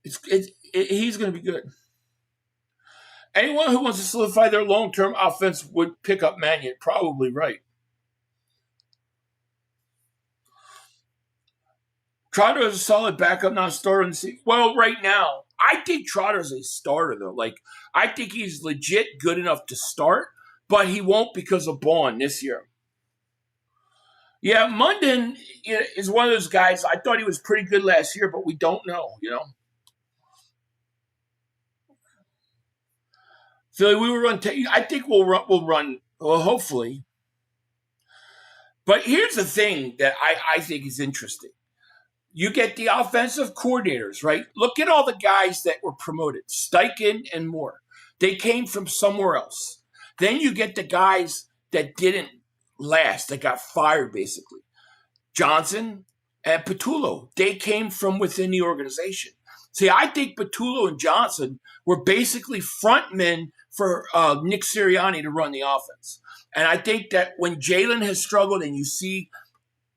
He's going to be good. Anyone who wants to solidify their long-term offense would pick up Mannion. Probably right. Trotter is a solid backup, not a starter in the season. Well, right now, I think Trotter's a starter, though. Like, I think he's legit good enough to start, but he won't because of Bond this year. Yeah, Munden is one of those guys. I thought he was pretty good last year, but we don't know, Philly, we will run. I think we'll run. Well, hopefully. But here's the thing that I think is interesting. You get the offensive coordinators, right? Look at all the guys that were promoted, Steichen and Moore. They came from somewhere else. Then you get the guys that didn't last, that got fired, basically. Johnson and Patullo, they came from within the organization. See, I think Patullo and Johnson were basically front men for Nick Sirianni to run the offense. And I think that when Jalen has struggled and you see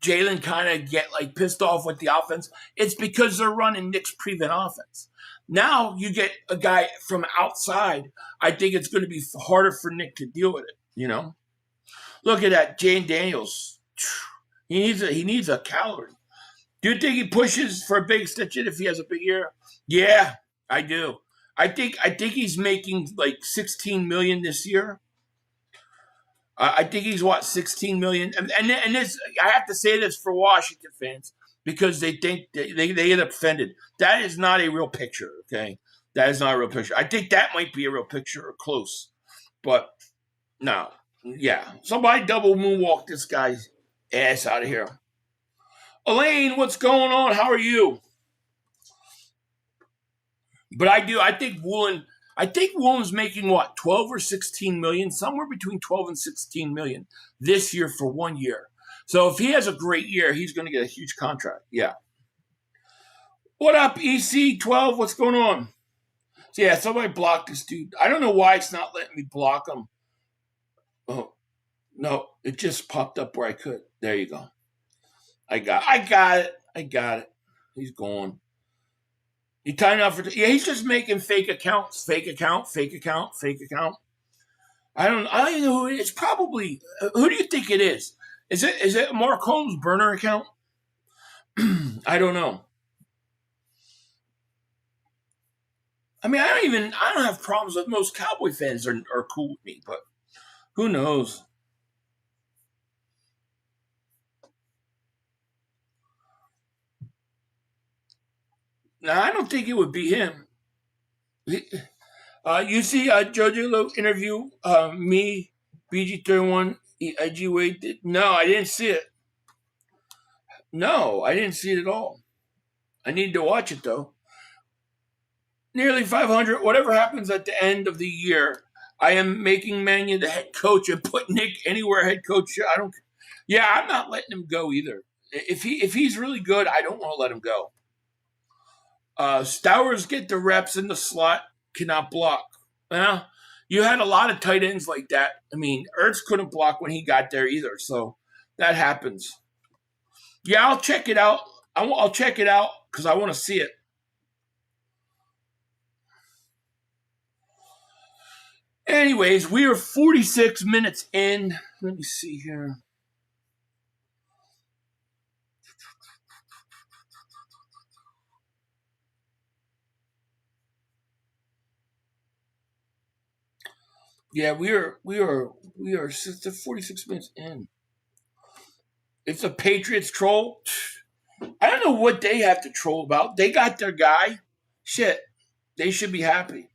Jalen kind of get pissed off with the offense, it's because they're running Nick's prevent offense. Now you get a guy from outside. I think it's going to be harder for Nick to deal with it, Look at that, Jane Daniels. He needs a calorie. Do you think he pushes for a big extension if he has a big year? Yeah, I do. I think he's making $16 million this year. I think he's 16 million, and this, I have to say this for Washington fans because they think they get offended. That is not a real picture. Okay, that is not a real picture. I think that might be a real picture or close, but no, yeah. Somebody double moonwalk this guy's ass out of here. Elaine, what's going on? How are you? But I think Woolen's making what, 12 or 16 million, somewhere between 12 and 16 million this year for 1 year. So if he has a great year, he's going to get a huge contract. Yeah. What up, EC12? What's going on? So yeah, somebody blocked this dude. I don't know why it's not letting me block him. Oh, no, it just popped up where I could. There you go. I got it. He's gone. He timed out yeah, he's just making fake accounts. Fake account. I don't even know who it is. It's probably, who do you think it is? Is it Mark Holmes' burner account? I don't know. I mean, I don't have problems with most Cowboy fans are cool with me, but who knows? Now, I don't think it would be him. You see JoJo Lo interview me, BG31, IG Wade did? No, I didn't see it. No, I didn't see it at all. I need to watch it, though. Nearly 500. Whatever happens at the end of the year, I am making Mania the head coach and put Nick anywhere head coach. I'm not letting him go either. If he's really good, I don't want to let him go. Stowers get the reps in the slot, cannot block. Well, you had a lot of tight ends like that. I mean, Ertz couldn't block when he got there either, so that happens. Yeah, I'll check it out. I'll check it out because I want to see it. Anyways, we are 46 minutes in. Let me see here. Yeah, we are 46 minutes in. It's a Patriots troll. I don't know what they have to troll about. They got their guy. Shit. They should be happy.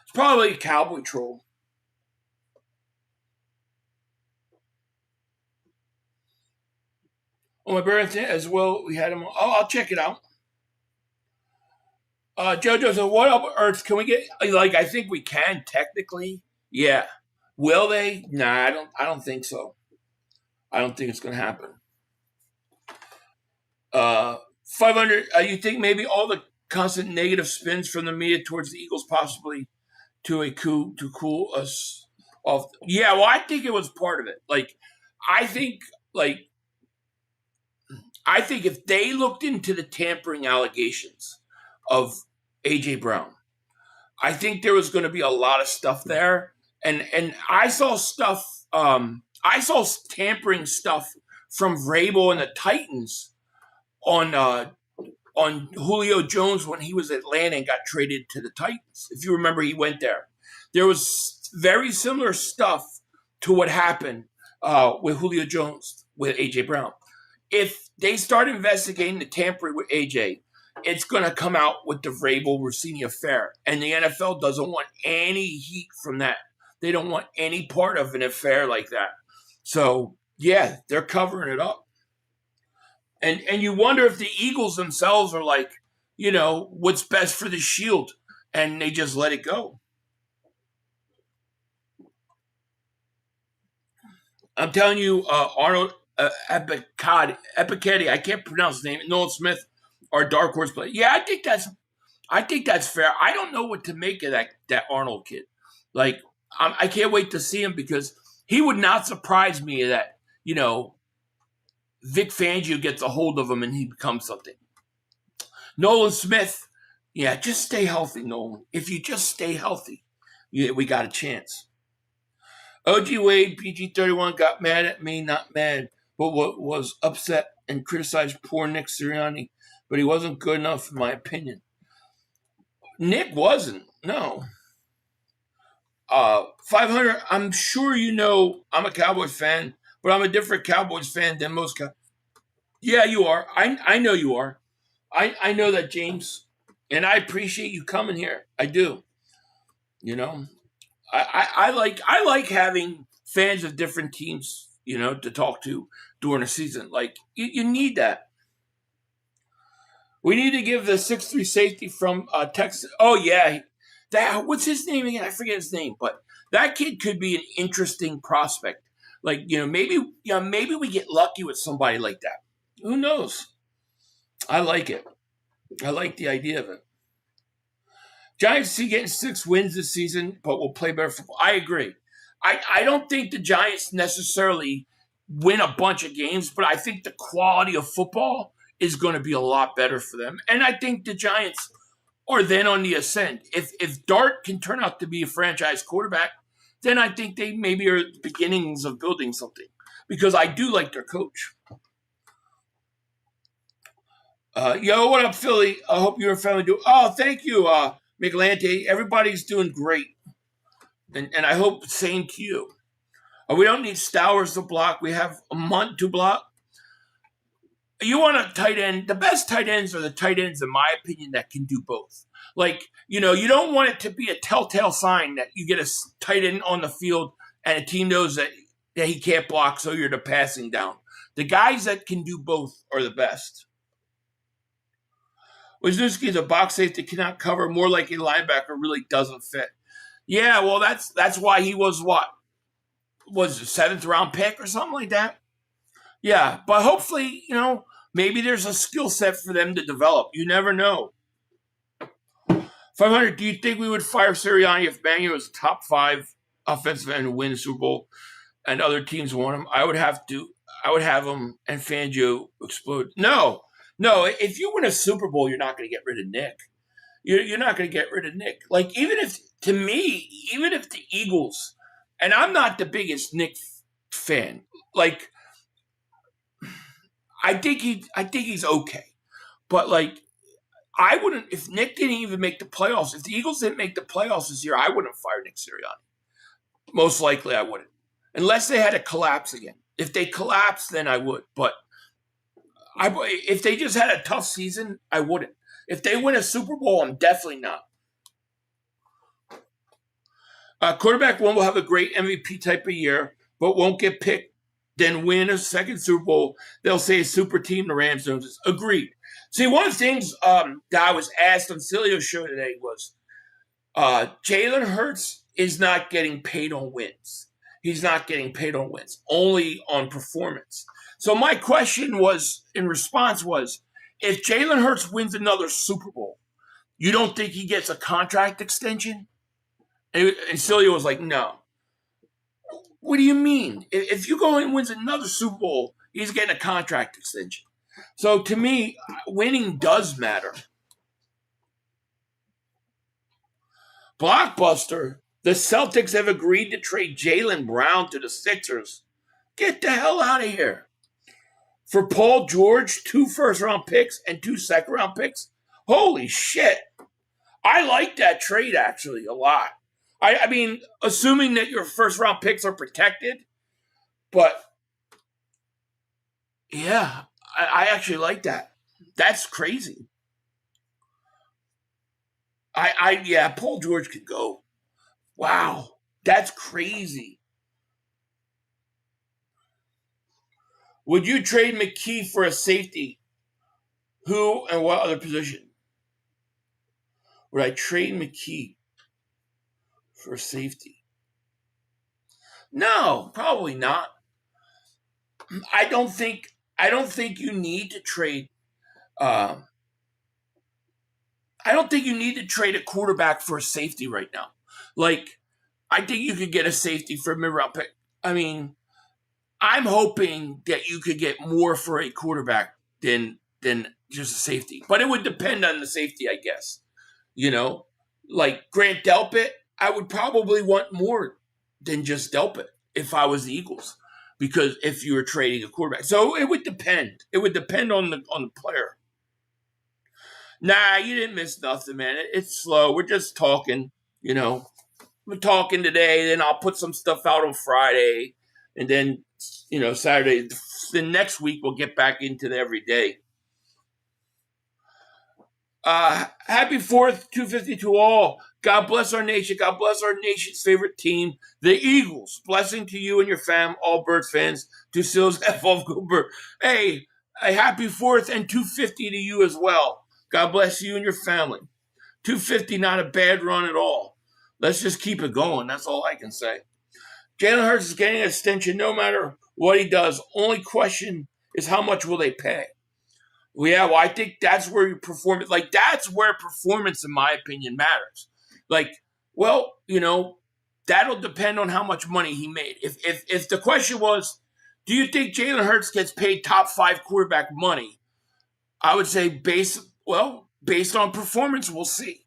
It's probably a Cowboy troll. On my birthday as well, we had him. Oh, I'll check it out. JoJo said, what up, Earth? Can we get, I think we can, technically. Yeah. Will they? Nah, I don't think so. I don't think it's going to happen. 500, you think maybe all the constant negative spins from the media towards the Eagles possibly to a coup to cool us off? Yeah, well, I think it was part of it. I think if they looked into the tampering allegations of A.J. Brown, I think there was going to be a lot of stuff there. And I saw stuff, I saw tampering stuff from Vrabel and the Titans on Julio Jones when he was at Atlanta and got traded to the Titans. If you remember, he went there. There was very similar stuff to what happened with Julio Jones with A.J. Brown. If they start investigating the tampering with A.J., it's going to come out with the Vrabel-Rossini affair. And the NFL doesn't want any heat from that. They don't want any part of an affair like that. So, yeah, they're covering it up. And you wonder if the Eagles themselves are like, what's best for the Shield, and they just let it go. I'm telling you, Arnold Epichetti, I can't pronounce his name, Nolan Smith, our dark horse player. Yeah, I think that's fair. I don't know what to make of that Arnold kid. I can't wait to see him because he would not surprise me that, Vic Fangio gets a hold of him and he becomes something. Nolan Smith, yeah, just stay healthy, Nolan. If you just stay healthy, we got a chance. OG Wade, PG31 got mad at me, not mad, but was upset and criticized poor Nick Sirianni, but he wasn't good enough in my opinion. Nick wasn't, no. 500, I'm sure I'm a Cowboys fan, but I'm a different Cowboys fan than most Cowboys. Yeah, you are. I know you are. I know that, James, and I appreciate you coming here. I do. I like having fans of different teams, to talk to during the season. Like, you need that. We need to give the 6'3" safety from Texas. Oh, yeah. What's his name again? I forget his name, but that kid could be an interesting prospect. Like, maybe we get lucky with somebody like that. Who knows? I like it. I like the idea of it. Giants see getting 6 wins this season, but will play better football. I agree. I don't think the Giants necessarily win a bunch of games, but I think the quality of football is going to be a lot better for them. And I think the Giants are then on the ascent. If Dart can turn out to be a franchise quarterback, then I think they maybe are at the beginnings of building something, because I do like their coach. Yo, what up, Philly? I hope your family do. Oh, thank you, Michelante. Everybody's doing great. And I hope same to you. We don't need Stowers to block. We have a month to block. You want a tight end. The best tight ends are the tight ends, in my opinion, that can do both. Like, you don't want it to be a telltale sign that you get a tight end on the field and a team knows that he can't block, so you're the passing down. The guys that can do both are the best. Wisniewski is a box safety, cannot cover, more like a linebacker, really doesn't fit. Yeah, well, that's why he was what? Was a 7th round pick or something like that? Yeah, but hopefully, maybe there's a skill set for them to develop. You never know. 500, do you think we would fire Sirianni if Bangor was top 5 offensive end to win the Super Bowl and other teams want him? I would have him and Fangio explode. No. If you win a Super Bowl, you're not going to get rid of Nick. You're not going to get rid of Nick. Like, even if the Eagles, and I'm not the biggest Nick fan, like, I think he's okay. But, like, I wouldn't, if Nick didn't even make the playoffs, if the Eagles didn't make the playoffs this year, I wouldn't fire Nick Sirianni. Most likely I wouldn't. Unless they had to collapse again. If they collapsed, then I would. But if they just had a tough season, I wouldn't. If they win a Super Bowl, I'm definitely not. Quarterback one will have a great MVP type of year, but won't get picked, then win a second Super Bowl. They'll say a super team, the Rams don't. Agreed. See, one of the things that I was asked on Cilio's show today was Jalen Hurts is not getting paid on wins. He's not getting paid on wins, only on performance. So my question was, in response was, if Jalen Hurts wins another Super Bowl, you don't think he gets a contract extension? And Cilio was like, no. What do you mean? If you go and wins another Super Bowl, he's getting a contract extension. So to me, winning does matter. Blockbuster, the Celtics have agreed to trade Jaylen Brown to the Sixers. Get the hell out of here. For Paul George, 2 first-round picks and 2 second-round picks? Holy shit. I like that trade, actually, a lot. I mean, assuming that your first-round picks are protected, but yeah, I actually like that. That's crazy. Yeah, Paul George could go. Wow, that's crazy. Would you trade McKee for a safety? Who and what other position? Would I trade McKee for safety? No, probably not. I don't think you need to trade. I don't think you need to trade a quarterback for a safety right now. Like, I think you could get a safety for a mid-round pick. I mean, I'm hoping that you could get more for a quarterback than just a safety. But it would depend on the safety, I guess. Like Grant Delpit, I would probably want more than just Delpit if I was the Eagles, because if you were trading a quarterback. So it would depend. It would depend on the player. Nah, you didn't miss nothing, man. It's slow. We're just talking, We're talking today, then I'll put some stuff out on Friday, and then, Saturday. The next week we'll get back into the everyday. Happy 4th, 252 all. God bless our nation. God bless our nation's favorite team, the Eagles. Blessing to you and your fam, all Birds fans. To Sills F. Goldberg. Hey, a happy 4th and 250 to you as well. God bless you and your family. 250, not a bad run at all. Let's just keep it going. That's all I can say. Jalen Hurts is getting an extension no matter what he does. Only question is how much will they pay? Well, yeah, well, I think that's where you perform it. Like, that's where performance, in my opinion, matters. Like, well, that'll depend on how much money he made. If the question was, do you think Jalen Hurts gets paid top 5 quarterback money? I would say based on performance, we'll see.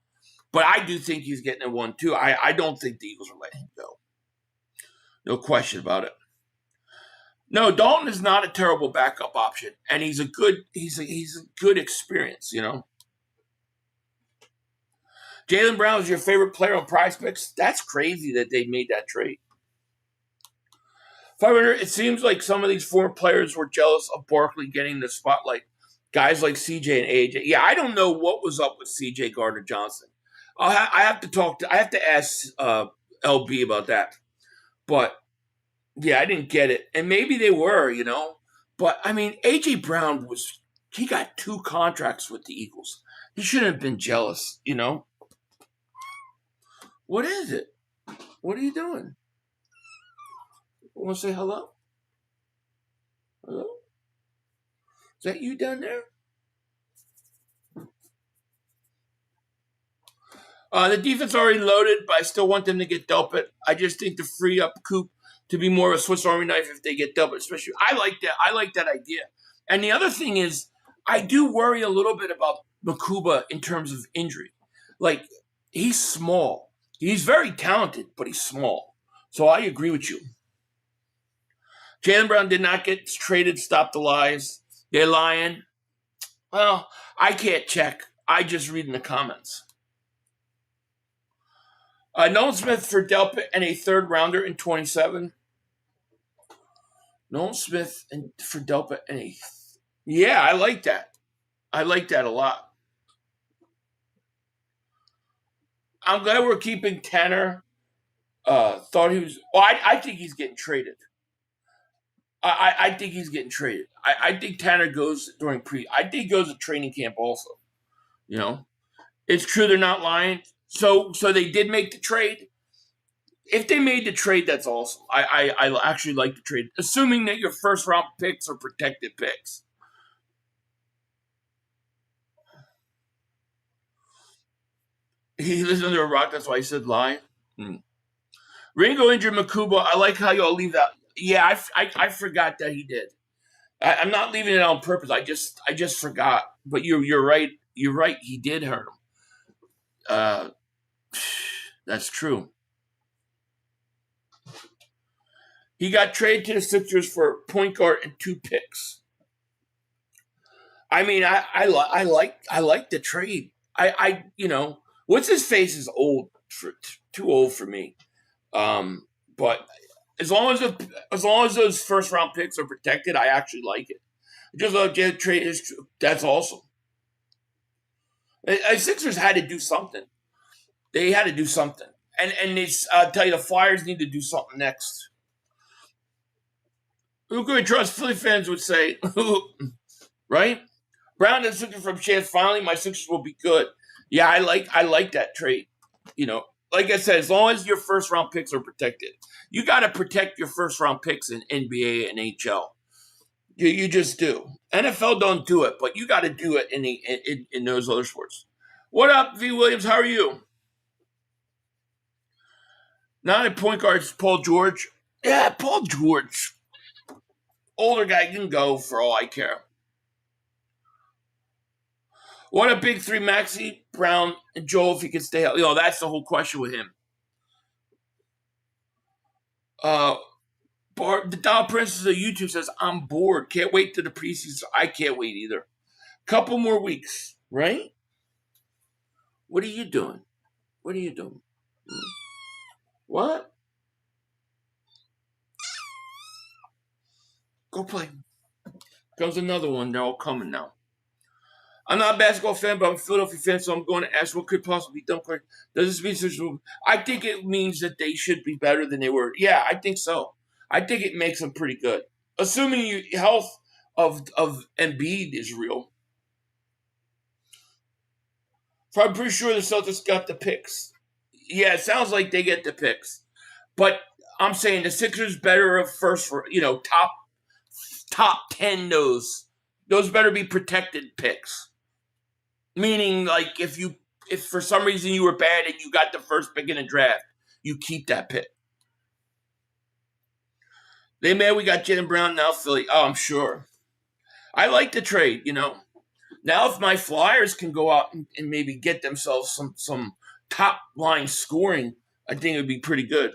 But I do think he's getting a 1-2. I don't think the Eagles are letting him go. No question about it. No, Dalton is not a terrible backup option, and he's a good experience, Jaylen Brown is your favorite player on Prize Picks. That's crazy that they made that trade. 500. It seems like some of these former players were jealous of Barkley getting the spotlight. Guys like CJ and AJ. Yeah, I don't know what was up with CJ Gardner-Johnson. I have to ask LB about that. But yeah, I didn't get it. And maybe they were, But I mean, AJ Brown he got 2 contracts with the Eagles. He shouldn't have been jealous, What is it? What are you doing? Want to say hello? Hello? Is that you down there? The defense already loaded, but I still want them to get Delpit. I just think to free up Coop to be more of a Swiss Army knife if they get Delpit, especially. I like that. I like that idea. And the other thing is, I do worry a little bit about Makuba in terms of injury. Like, he's small. He's very talented, but he's small. So I agree with you. Jaylen Brown did not get traded. Stop the lies. They're lying. Well, I can't check. I just read in the comments. Nolan Smith for Delpit and a 3rd rounder in 27. Nolan Smith for Delpit and a... Yeah, I like that. I like that a lot. I'm glad we're keeping Tanner. Thought he was... Well, I think he's getting traded. I think he's getting traded. I think Tanner goes during I think he goes to training camp also. It's true they're not lying. So they did make the trade. If they made the trade, that's awesome. I actually like the trade, assuming that your 1st round picks are protected picks. He lives under a rock. That's why he said lie. Ringo injured Makuba. I like how y'all leave that. Yeah, I forgot that he did. I'm not leaving it on purpose. I just forgot. But you're right. You're right. He did hurt him. That's true. He got traded to the Sixers for point guard and 2 picks. I mean, I like the trade. What's his face is old, too old for me. But as long as those 1st round picks are protected, I actually like it. I just love trade. That's awesome. The Sixers had to do something. They had to do something, and I'll tell you, the Flyers need to do something next. Who could we trust? Philly fans would say, right? Brown is looking for a chance. Finally, my Sixers will be good. Yeah, I like that trade. Like I said, as long as your 1st round picks are protected, you got to protect your 1st round picks in NBA and NHL. You just do. NFL don't do it, but you got to do it in those other sports. What up, V. Williams? How are you? Not a point guard, it's Paul George. Yeah, Paul George. Older guy can go for all I care. What a big 3, Maxey, Brown, and Joel if he can stay healthy. That's the whole question with him. The Dow Princess of YouTube says, I'm bored. Can't wait to the preseason. I can't wait either. Couple more weeks, right? What are you doing? What are you doing? What? Go play. Comes another one. They're all coming now. I'm not a basketball fan, but I'm a Philadelphia fan, so I'm going to ask what could possibly be done correct. Does this mean such a... I think it means that they should be better than they were. Yeah, I think so. I think it makes them pretty good. Assuming health of Embiid is real. So I'm pretty sure the Celtics got the picks. Yeah, it sounds like they get the picks. But I'm saying the Sixers better of first for, top 10 those better be protected picks. Meaning, like, if for some reason you were bad and you got the first pick in the draft, you keep that pick. They mad we got Jaylen Brown, now Philly. Oh, I'm sure. I like the trade, Now if my Flyers can go out and maybe get themselves some top line scoring, I think it would be pretty good.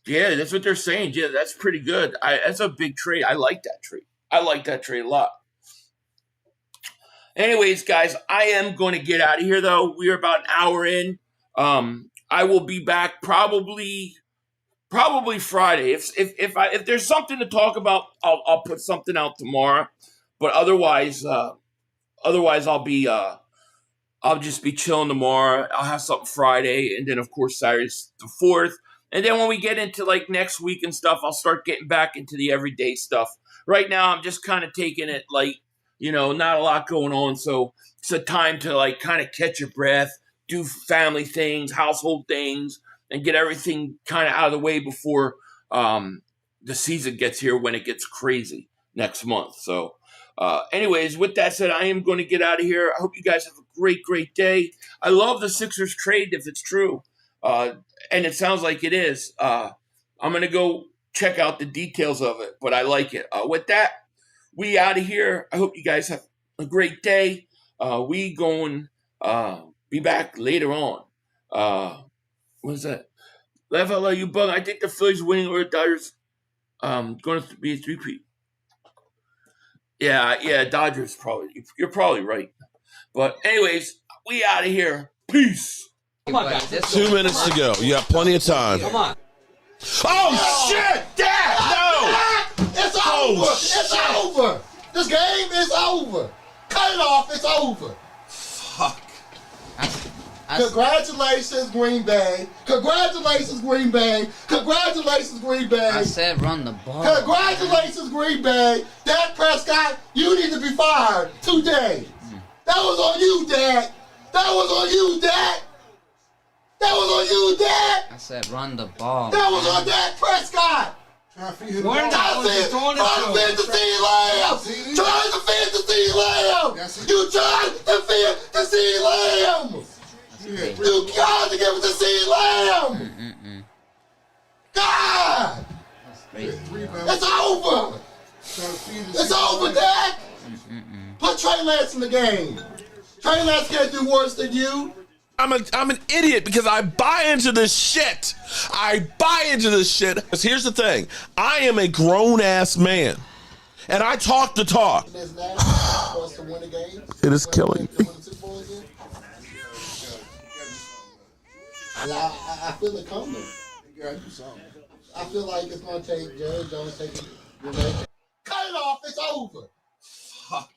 Yeah, that's what they're saying. Yeah, that's pretty good. That's a big trade. I like that trade. I like that trade a lot. Anyways, guys, I am going to get out of here, though. We are about an hour in. I will be back probably Friday. If there's something to talk about, I'll put something out tomorrow. But otherwise I'll just be chilling tomorrow. I'll have something Friday, and then of course Saturday's the 4th. And then when we get into like next week and stuff, I'll start getting back into the everyday stuff. Right now, I'm just kind of taking it light, not a lot going on. So it's a time to like kind of catch your breath, do family things, household things, and get everything kind of out of the way before the season gets here when it gets crazy next month. So anyways, with that said, I am going to get out of here. I hope you guys have a great, great day. I love the Sixers trade if it's true. And it sounds like it is. I'm going to go check out the details of it, but I like it. With that, we out of here. I hope you guys have a great day. We going be back later on. What is that? Laugh out loud, you bug. I think the Phillies winning or the Dodgers going to be a 3-peat. Yeah, Dodgers probably. You're probably right. But anyways, we out of here. Peace. Come on, guys. 2 minutes to go. You got plenty of time. Come on. Oh, shit! Dad! No! It's over! It's over! This game is over! Cut it off, it's over! Fuck. Congratulations, Green Bay! Congratulations, Green Bay! Congratulations, Green Bay! I said run the ball. Congratulations, Green Bay! Dak Prescott, you need to be fired today! That was on you, Dak! That was on you, Dak! That was on you, Dak! I said run the ball. That was on Dak Prescott! Trying to feed the ball. Trying to feed the seed lamb! Trying to feed the seed lamb! You tried to feed the seed lamb! You got to give it the seed lamb! God! It's over! It's over, Dak! Put Trey Lance in the game. Trey Lance can't do worse than you. I'm an idiot because I buy into this shit. I buy into this shit. Because here's the thing. I am a grown-ass man. And I talk the talk. It is killing me. I feel it coming. I feel like it's going to take Jerry Jones taking. Cut it off. It's over. Fuck.